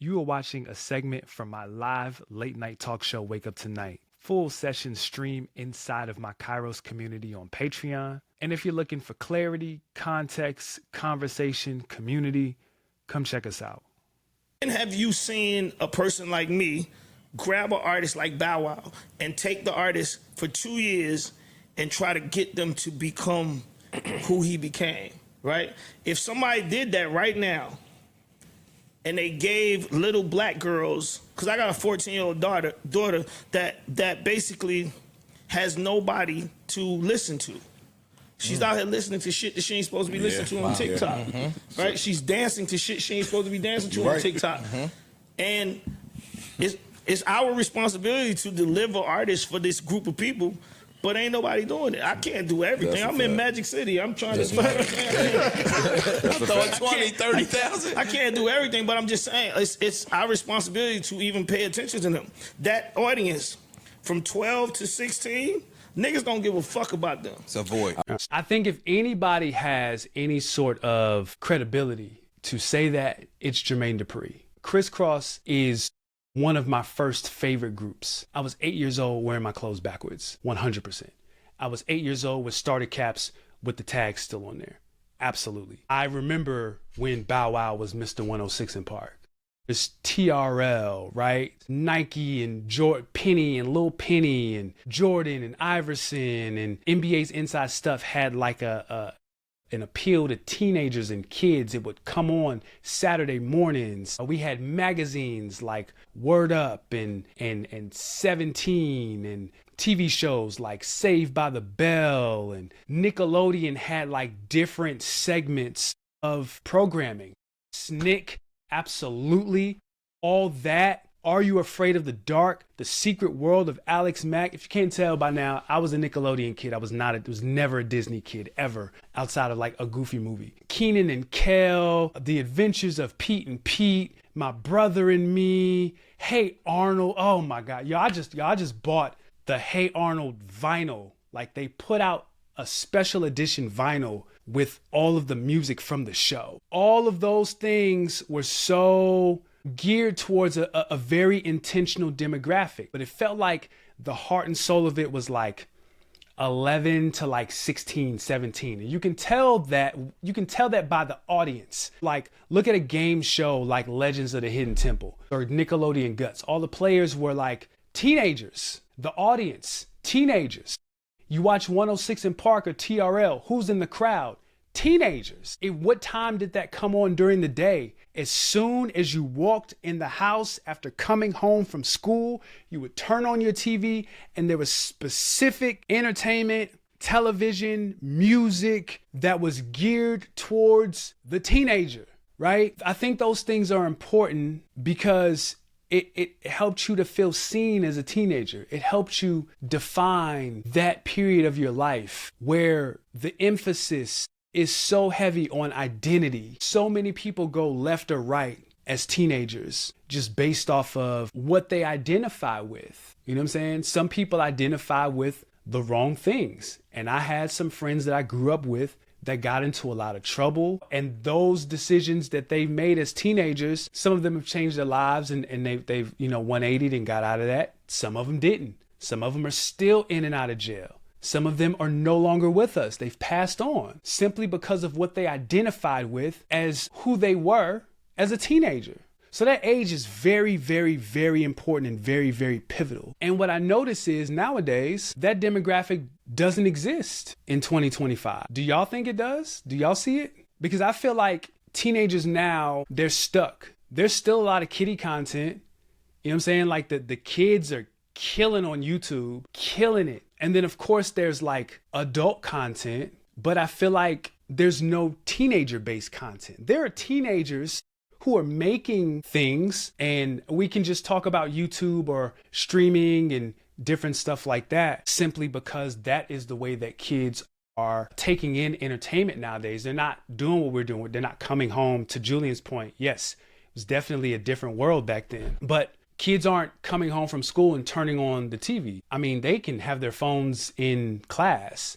You are watching a segment from my live late night talk show, Wake Up Tonight. Full session stream inside of my Kairos community on Patreon. And if you're looking for clarity, context, conversation, community, come check us out. And have you seen a person like me grab an artist like Bow Wow and take the artist for 2 years and try to get them to become who he became, right? If somebody did that right now, and they gave little black girls, because I got a 14-year-old daughter that basically has nobody to listen to. She's out here listening to shit that she ain't supposed to be listening to on TikTok, right? She's dancing to shit she ain't supposed to be dancing to on TikTok. And it's our responsibility to deliver artists for this group of people, but ain't nobody doing it. I can't do everything. I'm in Magic City. I'm trying to throw 20, 30,000. I can't do everything, but I'm just saying it's our responsibility to even pay attention to them. That audience from 12 to 16, niggas don't give a fuck about them. It's a void. I think if anybody has any sort of credibility to say that, it's Jermaine Dupri. Crisscross is one of my first favorite groups. I was 8 years old wearing my clothes backwards, 100%. I was 8 years old with starter caps with the tags still on there. Absolutely. I remember when Bow Wow was Mr. 106 in Park. It's TRL, right? Nike and Penny and Lil Penny and Jordan and Iverson, and NBA's Inside Stuff had like an appeal to teenagers and kids. It would come on Saturday mornings. We had magazines like Word Up and 17 and TV shows like Saved by the Bell, and Nickelodeon had like different segments of programming. Snick, absolutely. All that. Are You Afraid of the Dark? The Secret World of Alex Mack. If you can't tell by now, I was a Nickelodeon kid. I was never a Disney kid, ever, outside of like a Goofy movie. Kenan and Kel, The Adventures of Pete and Pete, My Brother and Me, Hey Arnold. Oh my God. I just bought the Hey Arnold vinyl. Like, they put out a special edition vinyl with all of the music from the show. All of those things were so geared towards a very intentional demographic, but it felt like the heart and soul of it was like 11 to like 16, 17. And you can tell that by the audience. Like, look at a game show like Legends of the Hidden Temple or Nickelodeon Guts. All the players were like teenagers. The audience, teenagers. You watch 106 in Park or TRL, who's in the crowd? Teenagers. What time did that come on during the day? As soon as you walked in the house after coming home from school, you would turn on your TV and there was specific entertainment, television, music that was geared towards the teenager, right? I think those things are important because it helped you to feel seen as a teenager. It helped you define that period of your life where the emphasis is so heavy on identity. So many people go left or right as teenagers just based off of what they identify with. You know what I'm saying? Some people identify with the wrong things. And I had some friends that I grew up with that got into a lot of trouble. And those decisions that they've made as teenagers, some of them have changed their lives and they've 180'd and got out of that. Some of them didn't. Some of them are still in and out of jail. Some of them are no longer with us. They've passed on simply because of what they identified with as who they were as a teenager. So that age is very, very, very important and very, very pivotal. And what I notice is nowadays that demographic doesn't exist in 2025. Do y'all think it does? Do y'all see it? Because I feel like teenagers now, they're stuck. There's still a lot of kiddie content. You know what I'm saying? Like the kids are killing on YouTube, killing it. And then of course there's like adult content, but I feel like there's no teenager-based content. There are teenagers who are making things, and we can just talk about YouTube or streaming and different stuff like that simply because that is the way that kids are taking in entertainment nowadays. They're not doing what we're doing. They're not coming home. To Julian's point, yes, it was definitely a different world back then, but kids aren't coming home from school and turning on the TV. I mean, they can have their phones in class.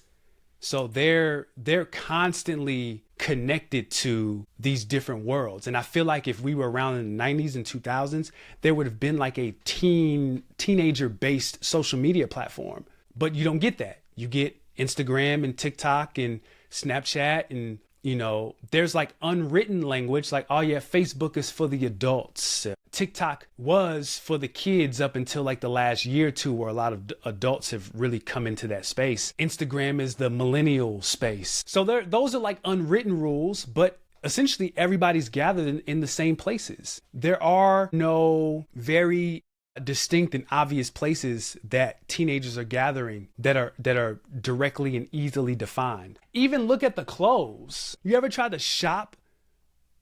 So they're constantly connected to these different worlds. And I feel like if we were around in the 90s and 2000s, there would have been like a teenager based social media platform. But you don't get that. You get Instagram and TikTok and Snapchat, and you know, there's like unwritten language like, oh yeah, Facebook is for the adults. TikTok was for the kids up until like the last year or two, where a lot of adults have really come into that space. Instagram is the millennial space. So those are like unwritten rules, but essentially everybody's gathered in the same places. There are no very distinct and obvious places that teenagers are gathering that are directly and easily defined. Even look at the clothes. You ever tried to shop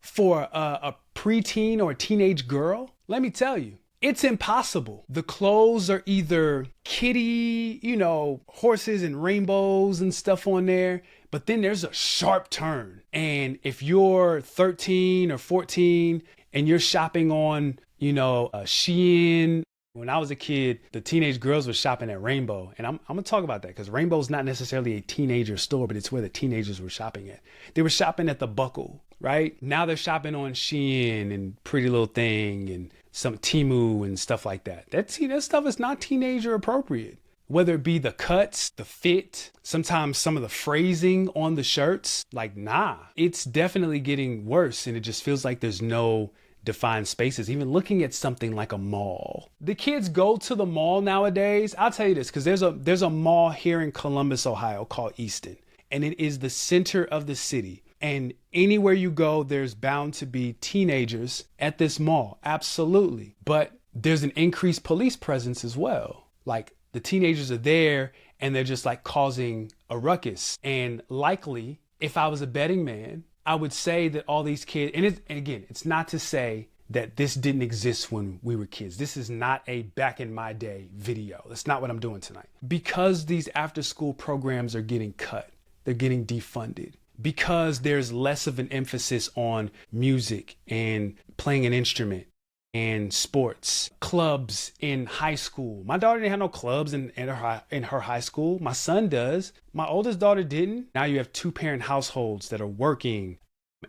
for a preteen or a teenage girl? Let me tell you, it's impossible. The clothes are either kitty, you know, horses and rainbows and stuff on there, but then there's a sharp turn. And if you're 13 or 14 and you're shopping on, you know, Shein. When I was a kid, the teenage girls were shopping at Rainbow. And I'm going to talk about that because Rainbow's not necessarily a teenager store, but it's where the teenagers were shopping at. They were shopping at the Buckle, right? Now they're shopping on Shein and Pretty Little Thing and some Temu and stuff like that. That stuff is not teenager appropriate. Whether it be the cuts, the fit, sometimes some of the phrasing on the shirts, like, nah, it's definitely getting worse. And it just feels like there's no defined spaces. Even looking at something like a mall, the kids go to the mall nowadays. I'll tell you this, because there's a mall here in Columbus, Ohio called Easton, and it is the center of the city. And anywhere you go, there's bound to be teenagers at this mall. Absolutely. But there's an increased police presence as well. Like, the teenagers are there and they're just like causing a ruckus. And likely, if I was a betting man, I would say that all these kids, and again, it's not to say that this didn't exist when we were kids. This is not a back in my day video. That's not what I'm doing tonight. Because these after school programs are getting cut, they're getting defunded. Because there's less of an emphasis on music and playing an instrument and sports, clubs in high school. My daughter didn't have no clubs in her high school. My son does. My oldest daughter didn't. Now you have 2-parent households that are working,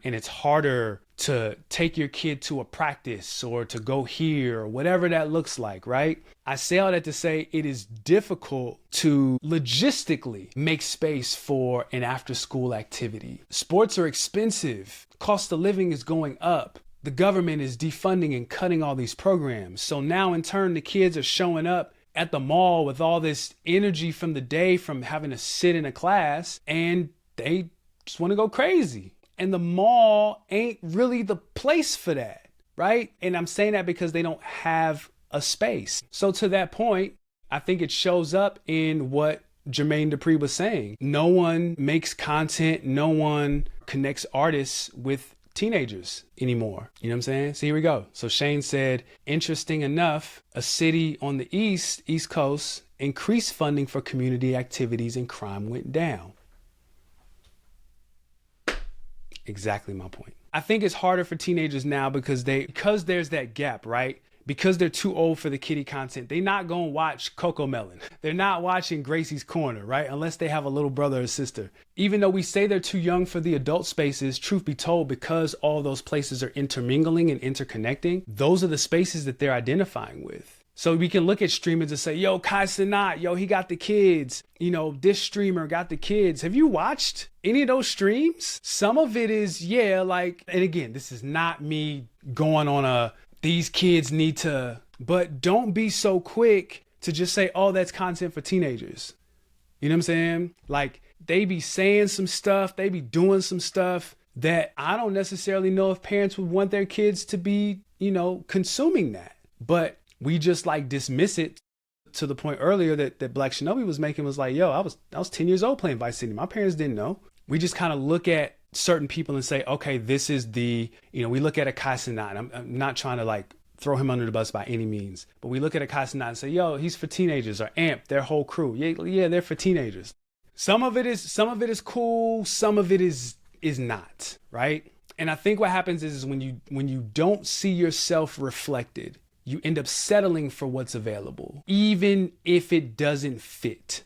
and it's harder to take your kid to a practice or to go here or whatever that looks like, right? I say all that to say it is difficult to logistically make space for an after school activity. Sports are expensive. Cost of living is going up. The government is defunding and cutting all these programs. So now in turn, the kids are showing up at the mall with all this energy from the day from having to sit in a class, and they just want to go crazy. And the mall ain't really the place for that, right? And I'm saying that because they don't have a space. So to that point, I think it shows up in what Jermaine Dupri was saying. No one makes content. No one connects artists with teenagers anymore. You know what I'm saying? So here we go. So Shane said, interesting enough, a city on the East Coast increased funding for community activities and crime went down. Exactly my point. I think it's harder for teenagers now because there's that gap, right? Because they're too old for the kiddie content. They're not going to watch Coco Melon. They're not watching Gracie's Corner, right? Unless they have a little brother or sister. Even though we say they're too young for the adult spaces, truth be told, because all those places are intermingling and interconnecting, those are the spaces that they're identifying with. So we can look at streamers and say, yo, Kai Cenat, yo, he got the kids. You know, this streamer got the kids. Have you watched any of those streams? Some of it is, yeah, like, and again, this is not me going on these kids need to, but don't be so quick to just say, oh, that's content for teenagers. You know what I'm saying? Like, they be saying some stuff, they be doing some stuff that I don't necessarily know if parents would want their kids to be, you know, consuming that. But we just like dismiss it to the point earlier that Black Shinobi was making was like, yo, I was 10 years old playing Vice City. My parents didn't know. We just kind of look at certain people and say, okay, this is the, you know, we look at a Kai Cenat. I'm not trying to like throw him under the bus by any means, but we look at a Kai Cenat and say, yo, he's for teenagers, or Amp, their whole crew. Yeah, they're for teenagers. Some of it is cool. Some of it is not, right? And I think what happens is when you don't see yourself reflected, you end up settling for what's available, even if it doesn't fit.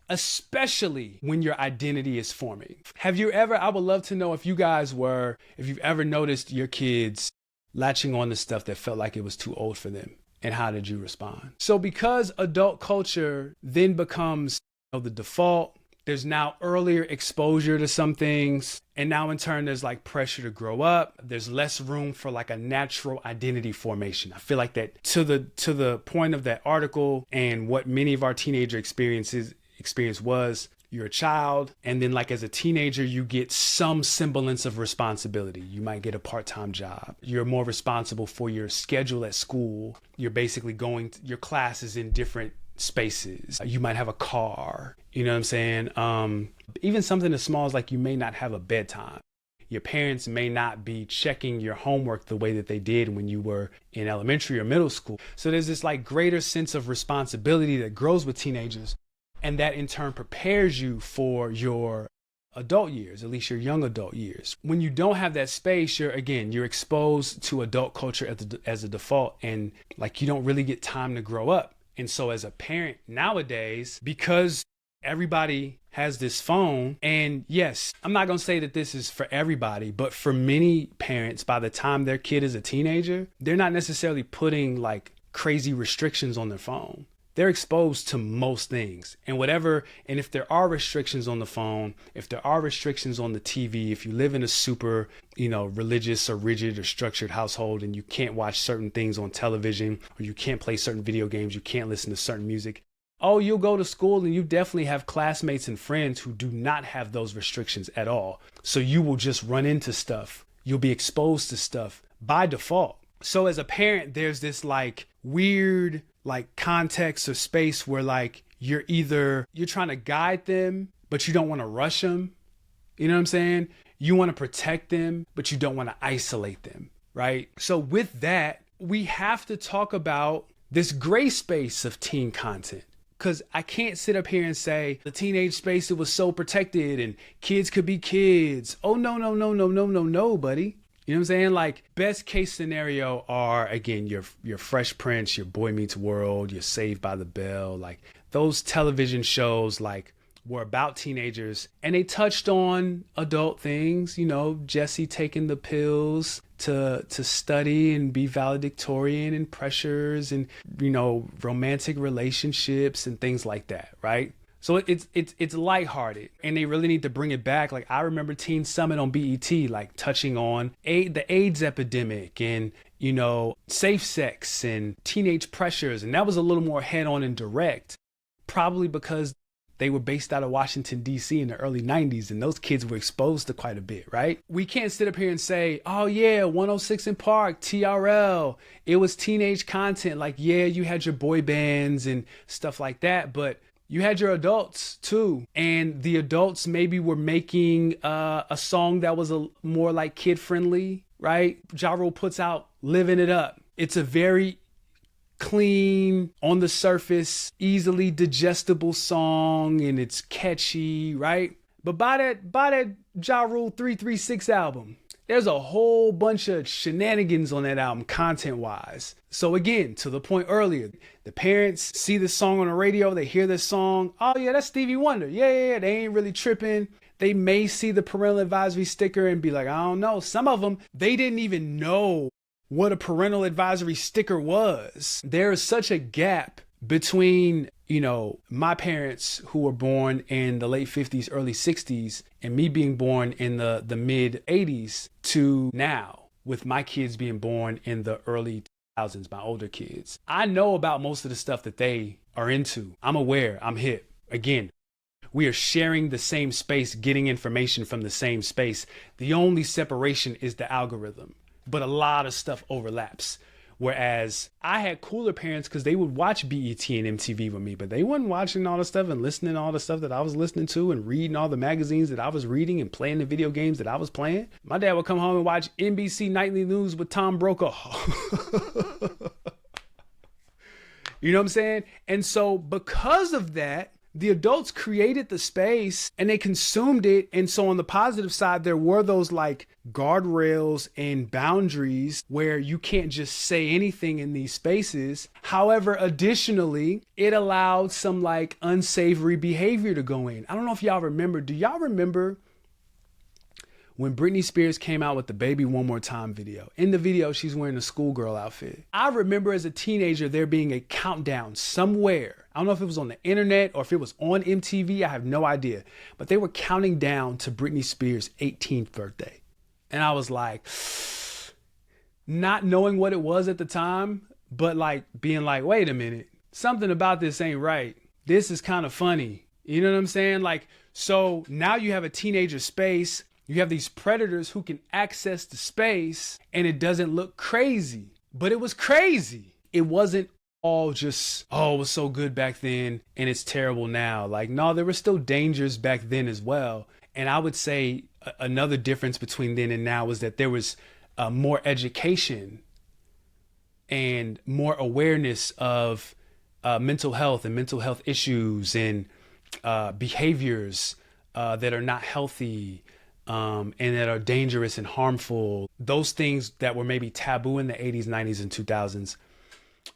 especially when your identity is forming. Have you ever, I would love to know if you've ever noticed your kids latching on to stuff that felt like it was too old for them, and how did you respond? So because adult culture then becomes the default, there's now earlier exposure to some things. And now in turn, there's like pressure to grow up. There's less room for like a natural identity formation. I feel like that to the point of that article and what many of our teenager experience was, you're a child. And then like as a teenager, you get some semblance of responsibility. You might get a part-time job. You're more responsible for your schedule at school. You're basically your class is in different spaces. You might have a car, you know what I'm saying? Even something as small as like you may not have a bedtime. Your parents may not be checking your homework the way that they did when you were in elementary or middle school. So there's this like greater sense of responsibility that grows with teenagers, and that in turn prepares you for your adult years, at least your young adult years. When you don't have that space, you're exposed to adult culture as a default, and like you don't really get time to grow up. And so as a parent nowadays, because everybody has this phone, and yes, I'm not going to say that this is for everybody, but for many parents, by the time their kid is a teenager, they're not necessarily putting like crazy restrictions on their phone. They're exposed to most things and if there are restrictions on the phone, if there are restrictions on the TV, if you live in a super, religious or rigid or structured household and you can't watch certain things on television, or you can't play certain video games, you can't listen to certain music. Oh, you'll go to school and you definitely have classmates and friends who do not have those restrictions at all. So you will just run into stuff. You'll be exposed to stuff by default. So as a parent, there's this like weird like context or space where like you're trying to guide them, but you don't want to rush them. You know what I'm saying? You want to protect them, but you don't want to isolate them, right? So with that, we have to talk about this gray space of teen content. Because I can't sit up here and say the teenage space, it was so protected and kids could be kids. Oh, no, buddy. You know what I'm saying? Like best case scenario are, again, your Fresh Prince, your Boy Meets World, your Saved by the Bell. Like those television shows like were about teenagers and they touched on adult things, Jesse taking the pills to study and be valedictorian and pressures and, romantic relationships and things like that, right? So it's lighthearted, and they really need to bring it back. Like I remember Teen Summit on BET, like touching on the AIDS epidemic and, safe sex and teenage pressures. And that was a little more head on and direct, probably because they were based out of Washington, D.C. in the early 90s, and those kids were exposed to quite a bit, right? We can't sit up here and say, oh yeah, 106 in Park, TRL, it was teenage content. Like, yeah, you had your boy bands and stuff like that, but you had your adults too. And the adults maybe were making a song that was more like kid friendly, right? Ja Rule puts out Living It Up. It's a very clean, on the surface, easily digestible song, and it's catchy, right? But by that Ja Rule 336 album, there's a whole bunch of shenanigans on that album, content-wise. So again, to the point earlier, the parents see the song on the radio, they hear this song, oh yeah, that's Stevie Wonder. Yeah, they ain't really tripping. They may see the parental advisory sticker and be like, I don't know. Some of them, they didn't even know what a parental advisory sticker was. There is such a gap between, my parents who were born in the late 50s, early 60s, and me being born in the mid 80s to now, with my kids being born in the early 2000s, my older kids. I know about most of the stuff that they are into. I'm aware, I'm hip. Again, we are sharing the same space, getting information from the same space. The only separation is the algorithm, but a lot of stuff overlaps. Whereas I had cooler parents because they would watch BET and MTV with me, but they weren't watching all the stuff and listening to all the stuff that I was listening to and reading all the magazines that I was reading and playing the video games that I was playing. My dad would come home and watch NBC Nightly News with Tom Brokaw. You know what I'm saying? And so because of that, The adults created the space and they consumed it. And so on the positive side, there were those like guardrails and boundaries where you can't just say anything in these spaces. However, additionally, it allowed some like unsavory behavior to go in. I don't know if y'all remember. Do y'all remember when Britney Spears came out with the Baby One More Time video? In the video, she's wearing a schoolgirl outfit. I remember as a teenager there being a countdown somewhere. I don't know if it was on the internet or if it was on MTV. I have no idea. But they were counting down to Britney Spears' 18th birthday. And I was like, not knowing what it was at the time, but like being like, wait a minute, something about this ain't right. This is kind of funny. You know what I'm saying? Like, so now you have a teenager space. You have these predators who can access the space and it doesn't look crazy, but it was crazy. It wasn't all just, oh, it was so good back then and it's terrible now. Like, no, there were still dangers back then as well. And I would say another difference between then and now was that there was more education and more awareness of mental health and mental health issues and behaviors that are not healthy. And that are dangerous and harmful. Those things that were maybe taboo in the 80s, 90s, and 2000s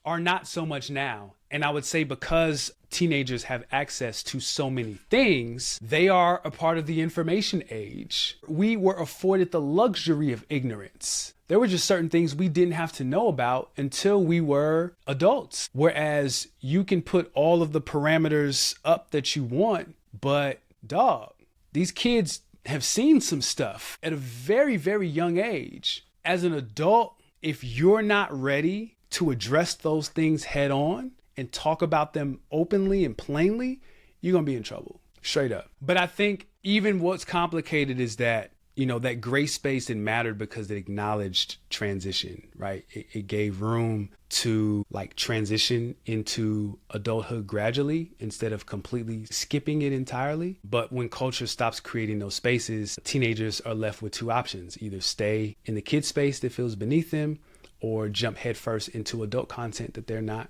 are not so much now. And I would say because teenagers have access to so many things, they are a part of the information age. We were afforded the luxury of ignorance. There were just certain things we didn't have to know about until we were adults. Whereas you can put all of the parameters up that you want, but dog, these kids have seen some stuff at a very, very young age. As an adult, if you're not ready to address those things head on and talk about them openly and plainly, you're going to be in trouble, straight up. But I think even what's complicated is that, you know, that gray space, it mattered because it acknowledged transition, right? It gave room to like transition into adulthood gradually instead of completely skipping it entirely. But when culture stops creating those spaces, teenagers are left with two options: either stay in the kid space that feels beneath them or jump headfirst into adult content that they're not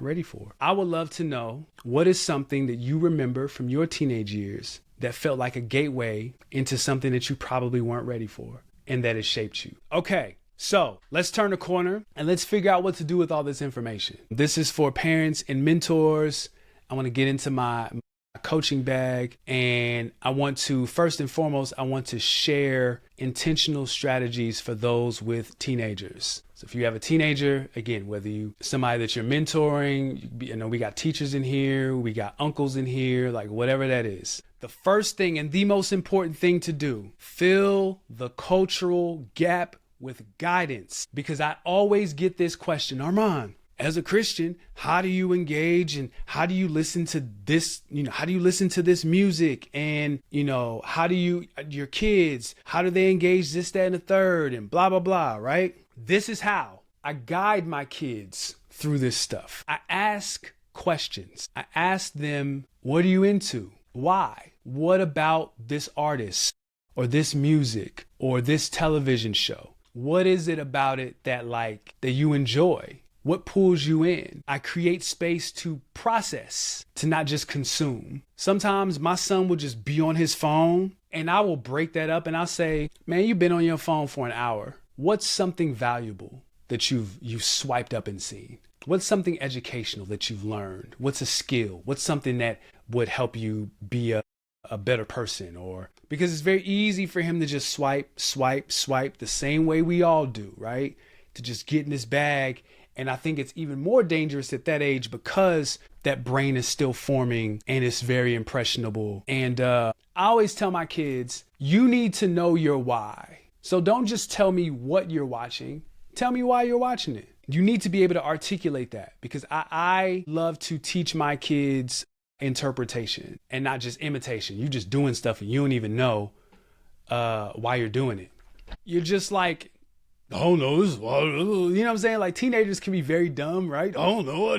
ready for. I would love to know, what is something that you remember from your teenage years that felt like a gateway into something that you probably weren't ready for and that has shaped you? Okay, so let's turn the corner and let's figure out what to do with all this information. This is for parents and mentors. I want to get into my coaching bag, and I want to, first and foremost, I want to share intentional strategies for those with teenagers. So if you have a teenager, again, whether you somebody that you're mentoring, you know, we got teachers in here, we got uncles in here, like whatever that is. The first thing and the most important thing to do, fill the cultural gap with guidance. Because I always get this question, Armond, as a Christian, how do you engage and how do you listen to this, you know, how do you listen to this music? And, you know, how do you, your kids, how do they engage this, that, and the third, and blah, blah, blah, right? This is how I guide my kids through this stuff. I ask questions. I ask them, what are you into? Why? What about this artist or this music or this television show? What is it about it that you enjoy? What pulls you in? I create space to process, to not just consume. Sometimes my son will just be on his phone and I will break that up and I'll say, man, you've been on your phone for an hour. What's something valuable that you've swiped up and seen? What's something educational that you've learned? What's a skill? What's something that would help you be a better person? Or because it's very easy for him to just swipe the same way we all do, right? To just get in this bag. And I think it's even more dangerous at that age because that brain is still forming and it's very impressionable. And I always tell my kids, you need to know your why. So don't just tell me what you're watching. Tell me why you're watching it. You need to be able to articulate that, because I love to teach my kids interpretation and not just imitation. You just doing stuff and you don't even know why you're doing it. You're just like, oh no, this is, you know what I'm saying? Like teenagers can be very dumb, right? Oh no.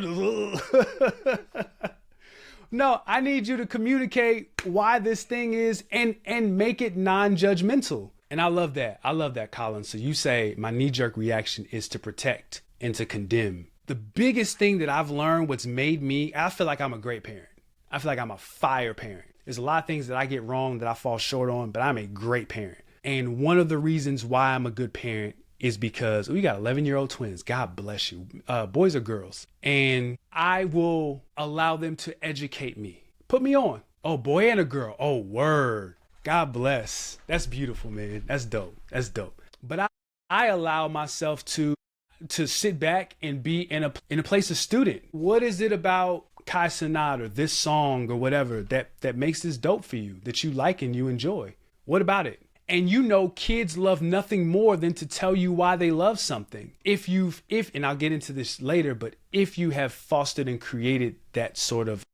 No, I need you to communicate why this thing is and make it non-judgmental. And I love that. I love that, Colin. So you say my knee-jerk reaction is to protect and to condemn. The biggest thing that I've learned, what's made me, I feel like I'm a great parent. I feel like I'm a fire parent. There's a lot of things that I get wrong that I fall short on, but I'm a great parent. And one of the reasons why I'm a good parent is because we got 11-year-old twins. God bless you. Boys or girls. And I will allow them to educate me. Put me on. Oh, boy and a girl. Oh, word. God bless. That's beautiful, man. That's dope. That's dope. But I allow myself to sit back and be in a place of student. What is it about Kai Cenat or this song or whatever that makes this dope for you, that you like and you enjoy? What about it? And you know, kids love nothing more than to tell you why they love something. If and I'll get into this later, but if you have fostered and created that sort of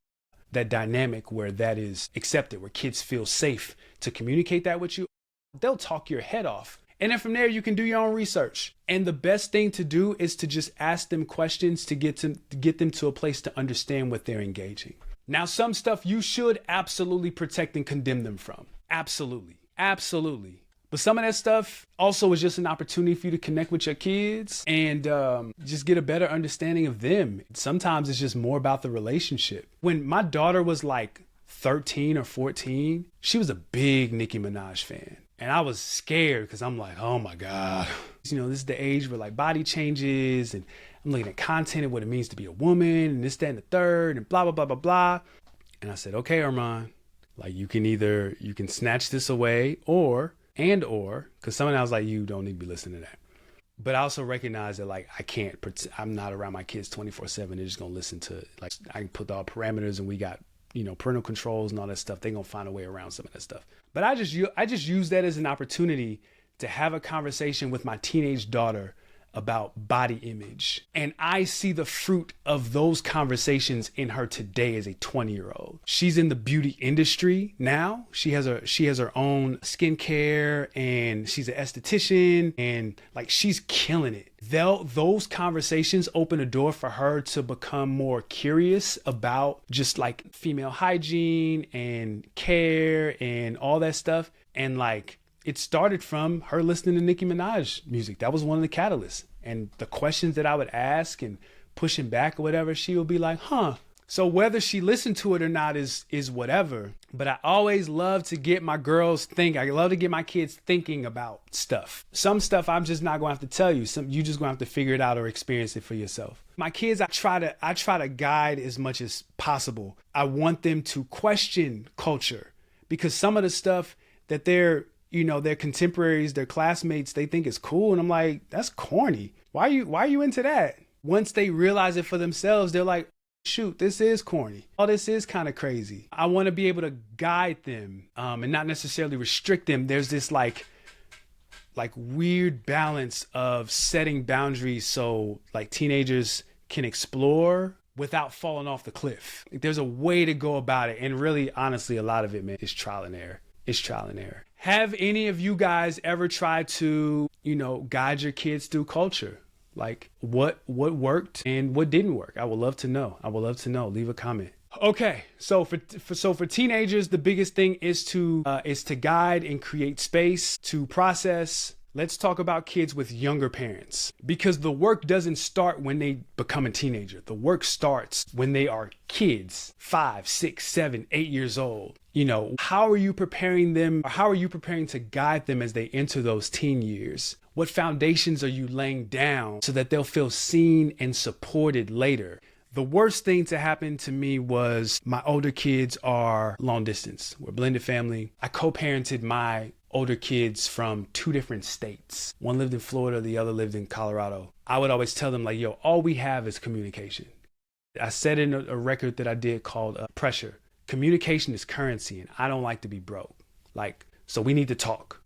that dynamic where that is accepted, where kids feel safe to communicate that with you, they'll talk your head off. And then from there, you can do your own research. And the best thing to do is to just ask them questions to get them to a place to understand what they're engaging. Now, some stuff you should absolutely protect and condemn them from. Absolutely. Absolutely. But some of that stuff also is just an opportunity for you to connect with your kids and just get a better understanding of them. Sometimes it's just more about the relationship. When my daughter was like 13 or 14, she was a big Nicki Minaj fan. And I was scared because I'm like, oh my God. You know, this is the age where like body changes and I'm looking at content and what it means to be a woman and this, that, and the third and blah, blah, blah, blah, blah. And I said, okay, Armond, like you can snatch this away or, because someone else like you don't need to be listening to that. But I also recognize that like I'm not around my kids 24/7. They're just going to listen to, like, I can put all parameters and we got, you know, parental controls and all that stuff. They're going to find a way around some of that stuff. But I just use that as an opportunity to have a conversation with my teenage daughter about body image. And I see the fruit of those conversations in her today as a 20-year-old. She's in the beauty industry now. She has her own skincare and she's an esthetician and like she's killing it. Those conversations open a door for her to become more curious about just like female hygiene and care and all that stuff. And like, it started from her listening to Nicki Minaj music. That was one of the catalysts. And the questions that I would ask and pushing back or whatever, she would be like, huh. So whether she listened to it or not is whatever. But I always love to get my girls I love to get my kids thinking about stuff. Some stuff I'm just not going to have to tell you. Some you just going to have to figure it out or experience it for yourself. My kids, I try to guide as much as possible. I want them to question culture because some of the stuff that their contemporaries, their classmates, they think is cool. And I'm like, that's corny. Why are you into that? Once they realize it for themselves, they're like, shoot, this is corny. Oh, this is kind of crazy. I want to be able to guide them and not necessarily restrict them. There's this like weird balance of setting boundaries so like teenagers can explore without falling off the cliff. There's a way to go about it. And really, honestly, a lot of it, man, is trial and error. It's trial and error. Have any of you guys ever tried to, guide your kids through culture? Like what worked and what didn't work? I would love to know. Leave a comment. Okay, so for teenagers, the biggest thing is to guide and create space to process. Let's talk about kids with younger parents because the work doesn't start when they become a teenager. The work starts when they are kids, 5, 6, 7, 8 years old. How are you preparing them? Or how are you preparing to guide them as they enter those teen years? What foundations are you laying down so that they'll feel seen and supported later? The worst thing to happen to me was my older kids are long distance. We're a blended family. I co-parented my older kids from 2 different states. One lived in Florida, the other lived in Colorado. I would always tell them like, yo, all we have is communication. I said in a record that I did called Pressure, communication is currency and I don't like to be broke. So we need to talk.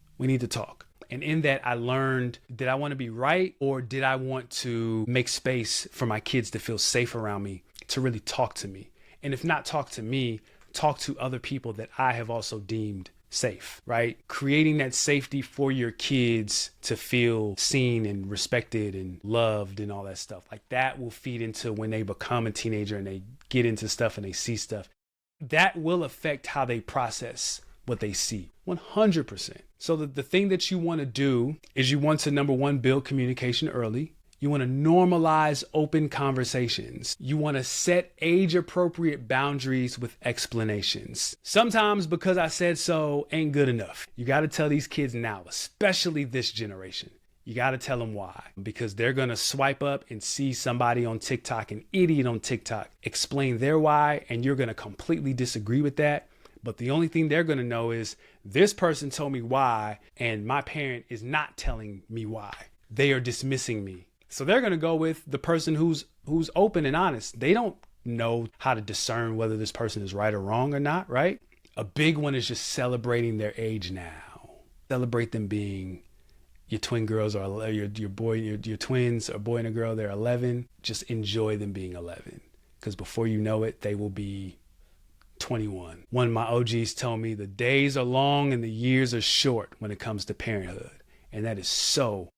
And in that, I learned, did I want to be right or did I want to make space for my kids to feel safe around me, to really talk to me? And if not talk to me, talk to other people that I have also deemed safe, right? Creating that safety for your kids to feel seen and respected and loved and all that stuff. Like that will feed into when they become a teenager and they get into stuff and they see stuff. That will affect how they process what they see 100%. So the thing that you want to do is you want to, number one, build communication early. You want to normalize open conversations. You want to set age-appropriate boundaries with explanations. Sometimes because I said so ain't good enough. You got to tell these kids now, especially this generation. You got to tell them why, because they're going to swipe up and see somebody on TikTok, an idiot on TikTok, explain their why, and you're going to completely disagree with that. But the only thing they're going to know is this person told me why, and my parent is not telling me why. They are dismissing me. So they're going to go with the person who's open and honest. They don't know how to discern whether this person is right or wrong or not, right? A big one is just celebrating their age now. Celebrate them being your twin girls or your twins, a boy and a girl, they're 11. Just enjoy them being 11. Because before you know it, they will be 21. One of my OGs told me the days are long and the years are short when it comes to parenthood. And that is so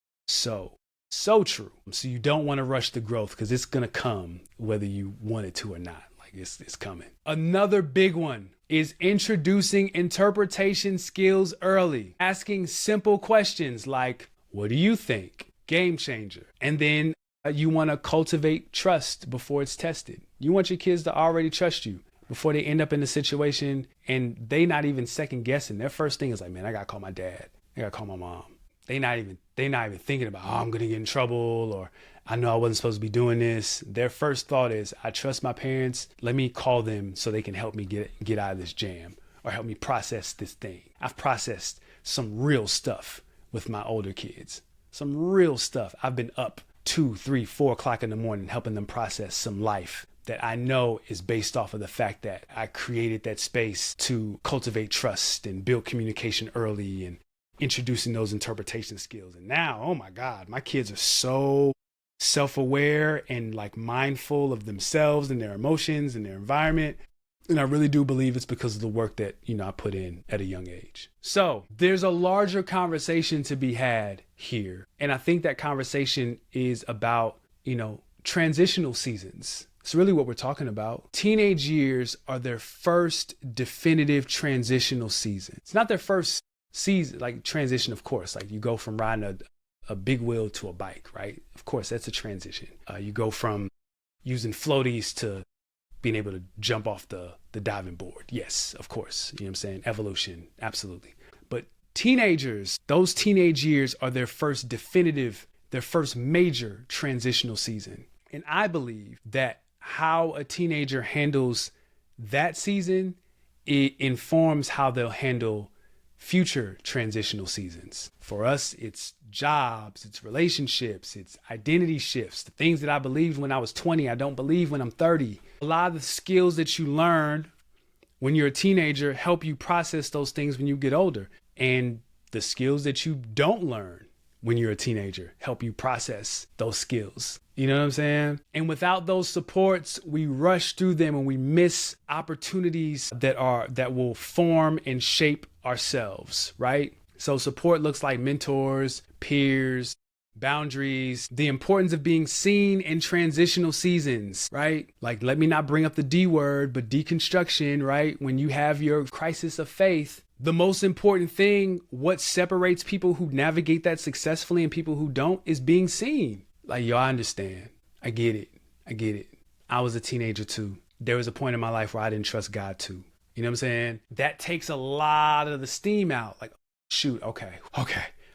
true. So you don't want to rush the growth because it's going to come whether you want it to or not. Like it's coming. Another big one is introducing interpretation skills early. Asking simple questions like, what do you think? Game changer. And then you want to cultivate trust before it's tested. You want your kids to already trust you before they end up in a situation and they not even second guessing. Their first thing is like, man, I got to call my dad. I got to call my mom. They're not even thinking about, oh, I'm going to get in trouble, or I know I wasn't supposed to be doing this. Their first thought is, I trust my parents. Let me call them so they can help me get out of this jam or help me process this thing. I've processed some real stuff with my older kids, some real stuff. I've been up 2, 3, 4 o'clock in the morning helping them process some life that I know is based off of the fact that I created that space to cultivate trust and build communication early and introducing those interpretation skills. And now, oh my God, my kids are so self-aware and like mindful of themselves and their emotions and their environment. And I really do believe it's because of the work that, I put in at a young age. So there's a larger conversation to be had here. And I think that conversation is about, transitional seasons. It's really what we're talking about. Teenage years are their first definitive transitional season. It's not their first season, like transition, of course, like you go from riding a big wheel to a bike, right? Of course, that's a transition. You go from using floaties to being able to jump off the diving board. Yes, of course. You know what I'm saying? Evolution, absolutely. But teenagers, those teenage years are their first major transitional season. And I believe that how a teenager handles that season, it informs how they'll handle future transitional seasons. For us, it's jobs, it's relationships, it's identity shifts. The things that I believed when I was 20, I don't believe when I'm 30. A lot of the skills that you learn when you're a teenager help you process those things when you get older. And the skills that you don't learn when you're a teenager help you process those skills. You know what I'm saying? And without those supports, we rush through them and we miss opportunities that will form and shape ourselves, right? So support looks like mentors, peers, boundaries, the importance of being seen in transitional seasons, right? Like, let me not bring up the D word, but deconstruction, right? When you have your crisis of faith, the most important thing, what separates people who navigate that successfully and people who don't, is being seen. Like, yo, I understand. I get it. I was a teenager too. There was a point in my life where I didn't trust God too. You know what I'm saying? That takes a lot of the steam out. Like, shoot, okay,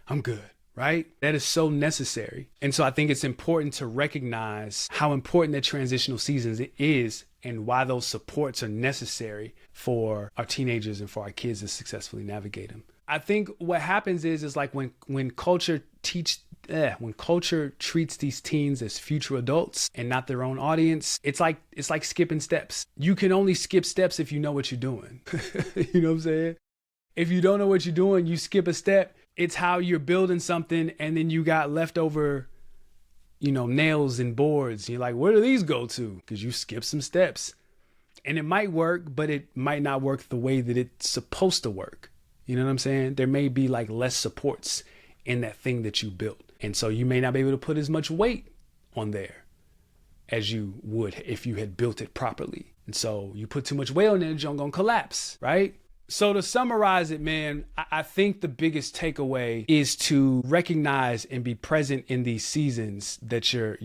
I'm good, right? That is so necessary. And so I think it's important to recognize how important that transitional seasons is and why those supports are necessary for our teenagers and for our kids to successfully navigate them. I think what happens is like when culture treats these teens as future adults and not their own audience, it's like skipping steps. You can only skip steps if you know what you're doing. You know what I'm saying? If you don't know what you're doing, you skip a step. It's how you're building something and then you got leftover, nails and boards. You're like, where do these go to? Because you skip some steps. And it might work, but it might not work the way that it's supposed to work. You know what I'm saying? There may be like less supports in that thing that you built. And so you may not be able to put as much weight on there as you would if you had built it properly. And so you put too much weight on it, it's going to collapse, right? So to summarize it, man, I think the biggest takeaway is to recognize and be present in these seasons that your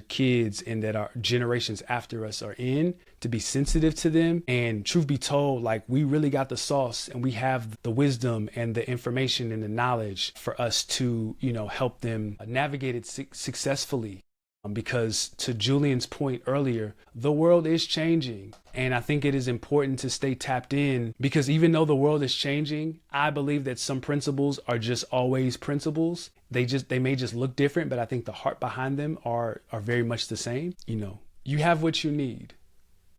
kids and that our generations after us are in, to be sensitive to them. And truth be told, like, we really got the sauce and we have the wisdom and the information and the knowledge for us to, help them navigate it successfully. Because to Julian's point earlier, the world is changing. And I think it is important to stay tapped in, because even though the world is changing, I believe that some principles are just always principles. They may just look different, but I think the heart behind them are very much the same. You have what you need.